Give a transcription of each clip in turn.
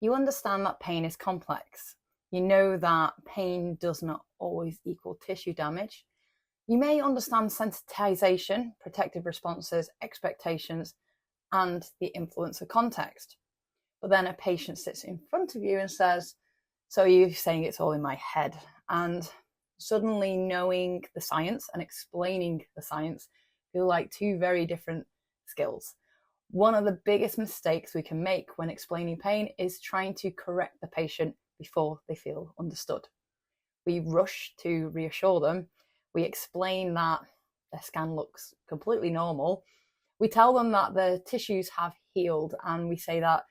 You understand that pain is complex. You know that pain does not always equal tissue damage. You may understand sensitization, protective responses, expectations, and the influence of context. But then a patient sits in front of you and says, so you're saying it's all in my head. And suddenly knowing the science and explaining the science feel like two very different skills. One of the biggest mistakes we can make when explaining pain is trying to correct the patient before they feel understood. We rush to reassure them. We explain that their scan looks completely normal. We tell them that the tissues have healed, and we say that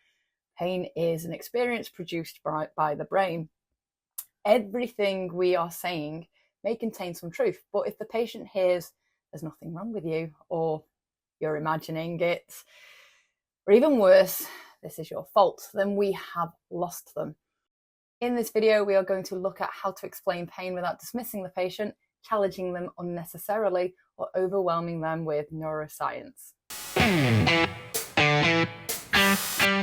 pain is an experience produced by the brain. Everything we are saying may contain some truth, but if the patient hears there's nothing wrong with you, or you're imagining it, or even worse, this is your fault, then we have lost them. In this video, we are going to look at how to explain pain without dismissing the patient, challenging them unnecessarily, or overwhelming them with neuroscience.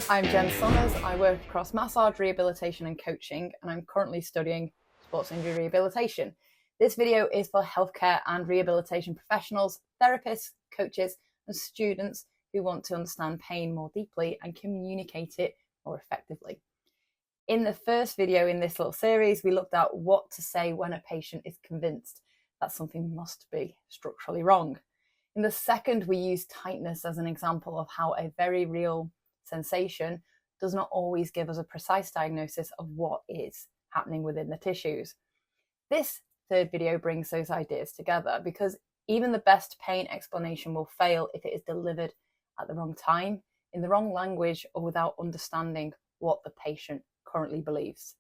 I'm Jen Summers. I work across massage, rehabilitation and coaching, and I'm currently studying sports injury rehabilitation. This video is for healthcare and rehabilitation professionals, therapists, coaches, and students who want to understand pain more deeply and communicate it more effectively. In the first video in this little series, we looked at what to say when a patient is convinced that something must be structurally wrong. In the second, we used tightness as an example of how a very real sensation does not always give us a precise diagnosis of what is happening within the tissues. This third video brings those ideas together because even the best pain explanation will fail if it is delivered at the wrong time, in the wrong language, or without understanding what the patient currently believes.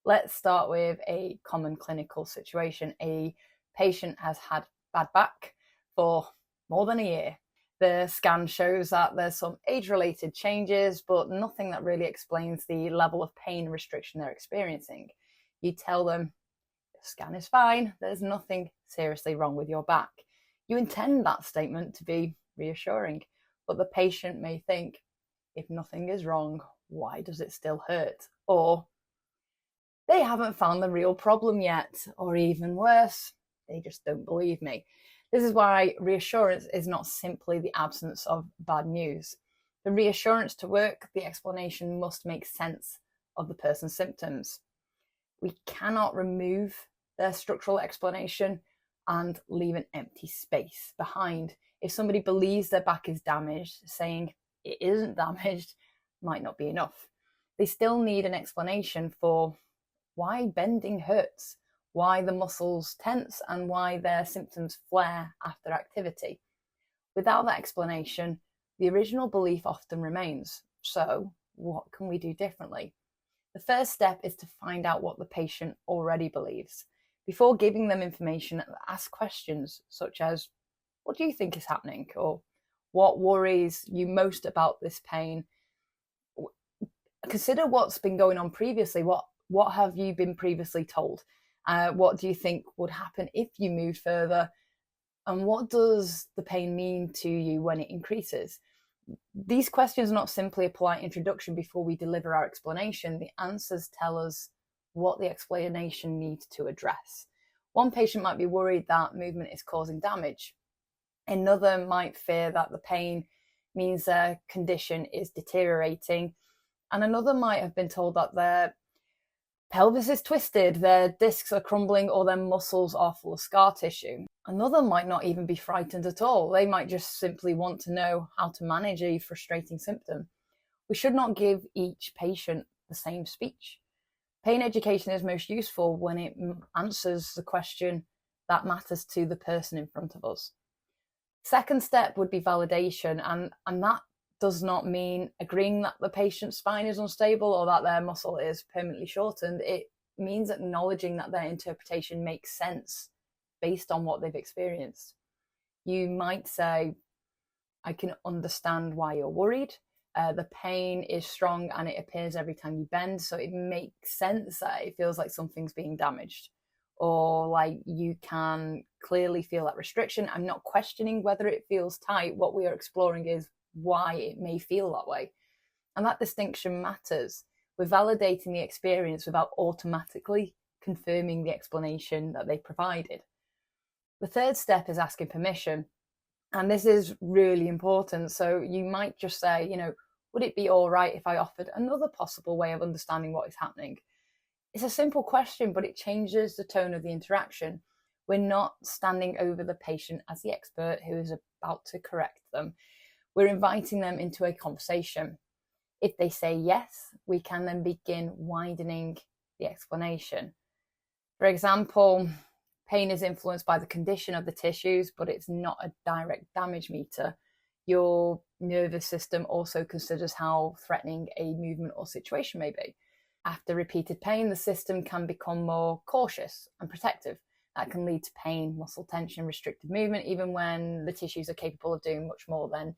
Let's start with a common clinical situation. A patient has had bad back for more than a year. The scan shows that there's some age-related changes, but nothing that really explains the level of pain restriction they're experiencing. You tell them, the scan is fine, there's nothing seriously wrong with your back. You intend that statement to be reassuring, but the patient may think, if nothing is wrong, why does it still hurt? Or they haven't found the real problem yet, or even worse, they just don't believe me. This is why reassurance is not simply the absence of bad news. For reassurance to work, the explanation must make sense of the person's symptoms. We cannot remove their structural explanation and leave an empty space behind. If somebody believes their back is damaged, saying it isn't damaged might not be enough. They still need an explanation for why bending hurts, why the muscles tense, and why their symptoms flare after activity. Without that explanation, the original belief often remains. So, what can we do differently? The first step is to find out what the patient already believes. Before giving them information, ask questions such as, what do you think is happening? Or what worries you most about this pain? Consider what's been going on previously. What have you been previously told? What do you think would happen if you moved further? And what does the pain mean to you when it increases? These questions are not simply a polite introduction before we deliver our explanation. The answers tell us what the explanation needs to address. One patient might be worried that movement is causing damage. Another might fear that the pain means their condition is deteriorating. And another might have been told that their pelvis is twisted, their discs are crumbling, or their muscles are full of scar tissue. Another might not even be frightened at all. They might just simply want to know how to manage a frustrating symptom. We should not give each patient the same speech. Pain education is most useful when it answers the question that matters to the person in front of us. Second step would be validation, and that does not mean agreeing that the patient's spine is unstable or that their muscle is permanently shortened. It means acknowledging that their interpretation makes sense based on what they've experienced. You might say, I can understand why you're worried. The pain is strong and it appears every time you bend, so it makes sense that it feels like something's being damaged. Or like you can clearly feel that restriction. I'm not questioning whether it feels tight. What we are exploring is why it may feel that way. And that distinction matters. We're validating the experience without automatically confirming the explanation that they provided. The third step is asking permission. And this is really important. So you might just say, would it be all right if I offered another possible way of understanding what is happening? It's a simple question, but it changes the tone of the interaction. We're not standing over the patient as the expert who is about to correct them. We're inviting them into a conversation. If they say yes, we can then begin widening the explanation. For example, pain is influenced by the condition of the tissues, but it's not a direct damage meter. Your nervous system also considers how threatening a movement or situation may be. After repeated pain, the system can become more cautious and protective. That can lead to pain, muscle tension, restricted movement, even when the tissues are capable of doing much more than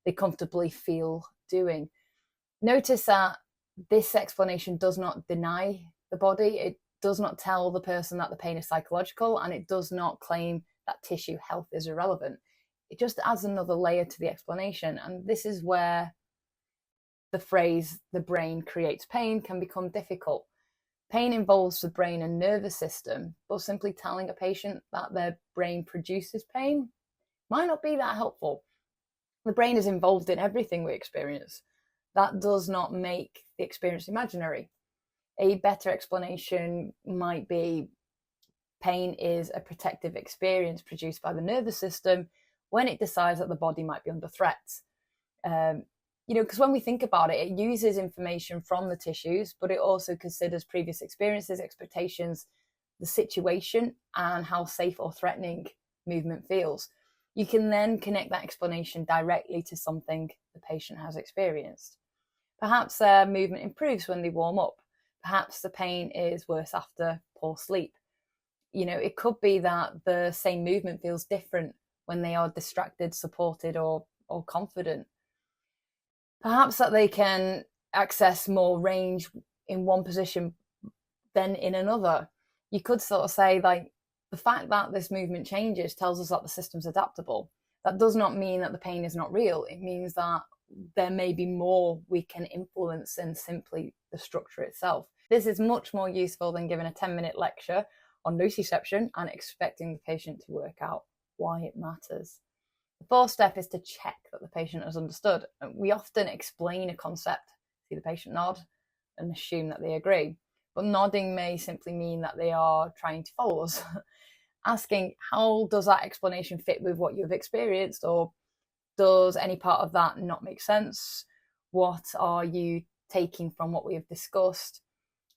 they comfortably feel doing. Notice that this explanation does not deny the body. It does not tell the person that the pain is psychological, and it does not claim that tissue health is irrelevant. It just adds another layer to the explanation. And this is where the phrase, the brain creates pain, can become difficult. Pain involves the brain and nervous system, but simply telling a patient that their brain produces pain might not be that helpful. The brain is involved in everything we experience. That does not make the experience imaginary. A better explanation might be pain is a protective experience produced by the nervous system when it decides that the body might be under threat. Because when we think about it, it uses information from the tissues, but it also considers previous experiences, expectations, the situation, and how safe or threatening movement feels. You can then connect that explanation directly to something the patient has experienced. Perhaps their movement improves when they warm up. Perhaps the pain is worse after poor sleep. It could be that the same movement feels different when they are distracted, supported, or confident. Perhaps that they can access more range in one position than in another. You could sort of say, like, the fact that this movement changes tells us that the system's adaptable. That does not mean that the pain is not real. It means that there may be more we can influence than simply the structure itself. This is much more useful than giving a 10-minute lecture on nociception and expecting the patient to work out why it matters. The fourth step is to check that the patient has understood. We often explain a concept, see the patient nod, and assume that they agree. But nodding may simply mean that they are trying to follow us. Asking, how does that explanation fit with what you've experienced? Or does any part of that not make sense? What are you taking from what we have discussed?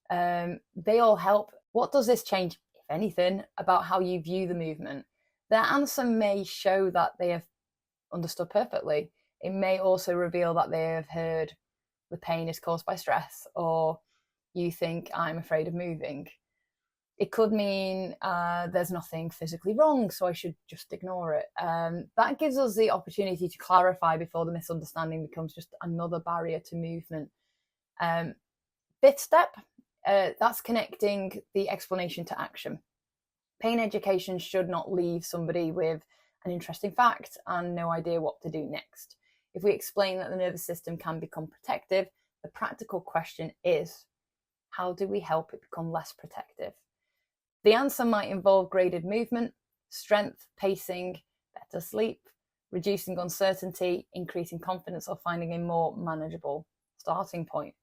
They all help. What does this change, if anything, about how you view the movement? Their answer may show that they have understood perfectly. It may also reveal that they have heard the pain is caused by stress, or you think I'm afraid of moving. It could mean there's nothing physically wrong, so I should just ignore it. That gives us the opportunity to clarify before the misunderstanding becomes just another barrier to movement. Fifth step, that's connecting the explanation to action. Pain education should not leave somebody with an interesting fact and no idea what to do next. If we explain that the nervous system can become protective, the practical question is, how do we help it become less protective? The answer might involve graded movement, strength, pacing, better sleep, reducing uncertainty, increasing confidence, or finding a more manageable starting point.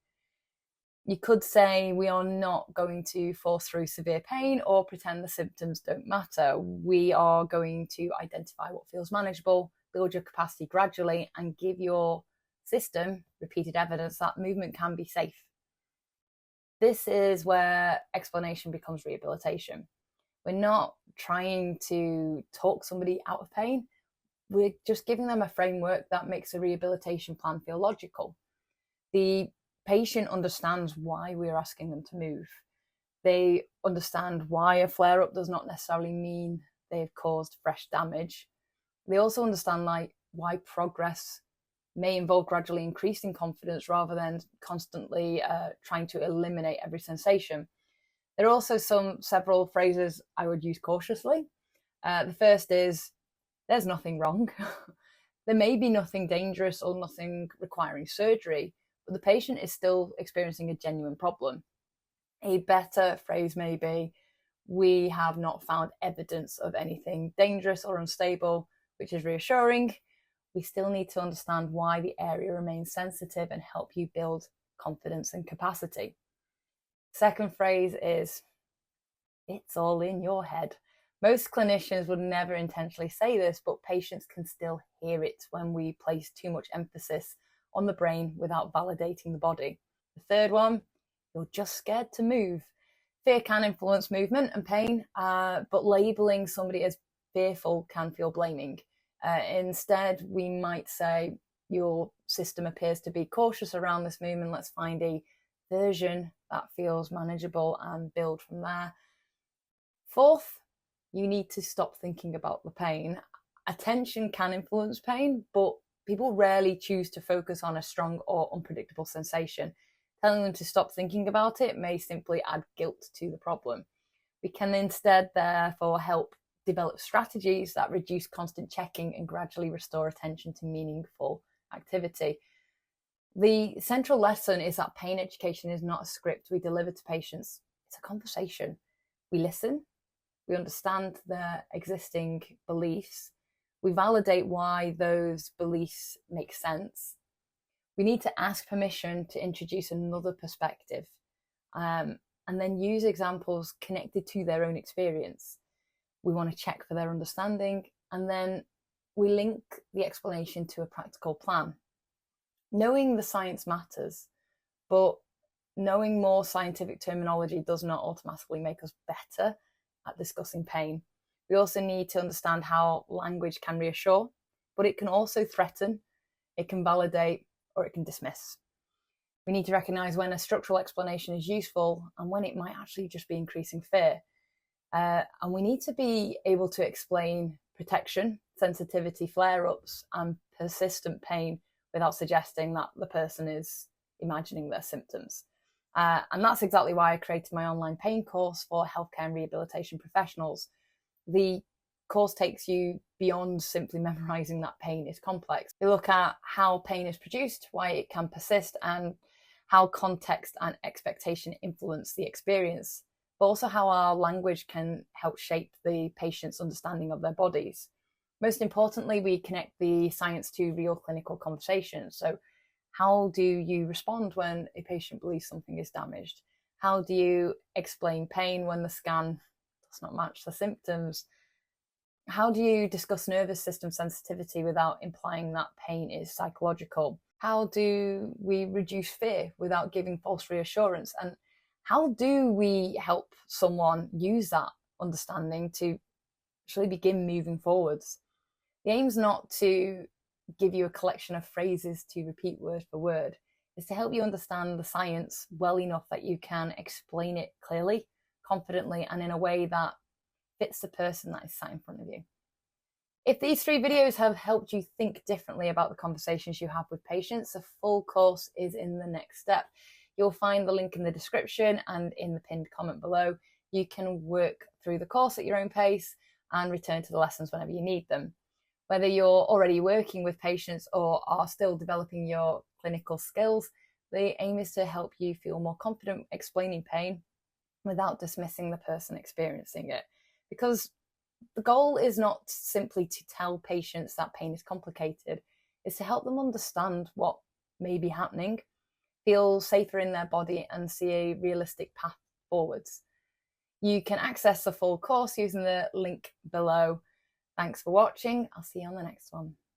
You could say we are not going to force through severe pain or pretend the symptoms don't matter. We are going to identify what feels manageable, build your capacity gradually, and give your system repeated evidence that movement can be safe. This is where explanation becomes rehabilitation. We're not trying to talk somebody out of pain. We're just giving them a framework that makes a rehabilitation plan feel logical. The patient understands why we're asking them to move. They understand why a flare-up does not necessarily mean they've caused fresh damage. They also understand why progress may involve gradually increasing confidence rather than constantly trying to eliminate every sensation. There are also several phrases I would use cautiously. The first is, there's nothing wrong. There may be nothing dangerous or nothing requiring surgery, but the patient is still experiencing a genuine problem. A better phrase may be, we have not found evidence of anything dangerous or unstable, which is reassuring. We still need to understand why the area remains sensitive and help you build confidence and capacity. Second phrase is, it's all in your head. Most clinicians would never intentionally say this, but patients can still hear it when we place too much emphasis on the brain without validating the body. The third one, you're just scared to move. Fear can influence movement and pain, but labeling somebody as fearful can feel blaming. Instead, we might say, your system appears to be cautious around this movement. Let's find a version that feels manageable and build from there. Fourth, you need to stop thinking about the pain. Attention can influence pain, but people rarely choose to focus on a strong or unpredictable sensation. Telling them to stop thinking about it may simply add guilt to the problem. We can instead, therefore, help develop strategies that reduce constant checking and gradually restore attention to meaningful activity. The central lesson is that pain education is not a script we deliver to patients. It's a conversation. We listen, we understand their existing beliefs, we validate why those beliefs make sense. We need to ask permission to introduce another perspective, and then use examples connected to their own experience. We want to check for their understanding, and then we link the explanation to a practical plan. Knowing the science matters, but knowing more scientific terminology does not automatically make us better at discussing pain. We also need to understand how language can reassure, but it can also threaten, it can validate, or it can dismiss. We need to recognise when a structural explanation is useful and when it might actually just be increasing fear. And we need to be able to explain protection, sensitivity, flare-ups, and persistent pain without suggesting that the person is imagining their symptoms. And that's exactly why I created my online pain course for healthcare and rehabilitation professionals. The course takes you beyond simply memorising that pain is complex. We look at how pain is produced, why it can persist, and how context and expectation influence the experience, but also how our language can help shape the patient's understanding of their bodies. Most importantly, we connect the science to real clinical conversations. So how do you respond when a patient believes something is damaged? How do you explain pain when the scan does not match the symptoms? How do you discuss nervous system sensitivity without implying that pain is psychological? How do we reduce fear without giving false reassurance? And how do we help someone use that understanding to actually begin moving forwards? The aim's not to give you a collection of phrases to repeat word for word. It's to help you understand the science well enough that you can explain it clearly, confidently, and in a way that fits the person that is sat in front of you. If these 3 videos have helped you think differently about the conversations you have with patients, the full course is in the next step. You'll find the link in the description and in the pinned comment below. You can work through the course at your own pace and return to the lessons whenever you need them. Whether you're already working with patients or are still developing your clinical skills, the aim is to help you feel more confident explaining pain without dismissing the person experiencing it. Because the goal is not simply to tell patients that pain is complicated, it's to help them understand what may be happening, feel safer in their body, and see a realistic path forwards. You can access the full course using the link below. Thanks for watching. I'll see you on the next one.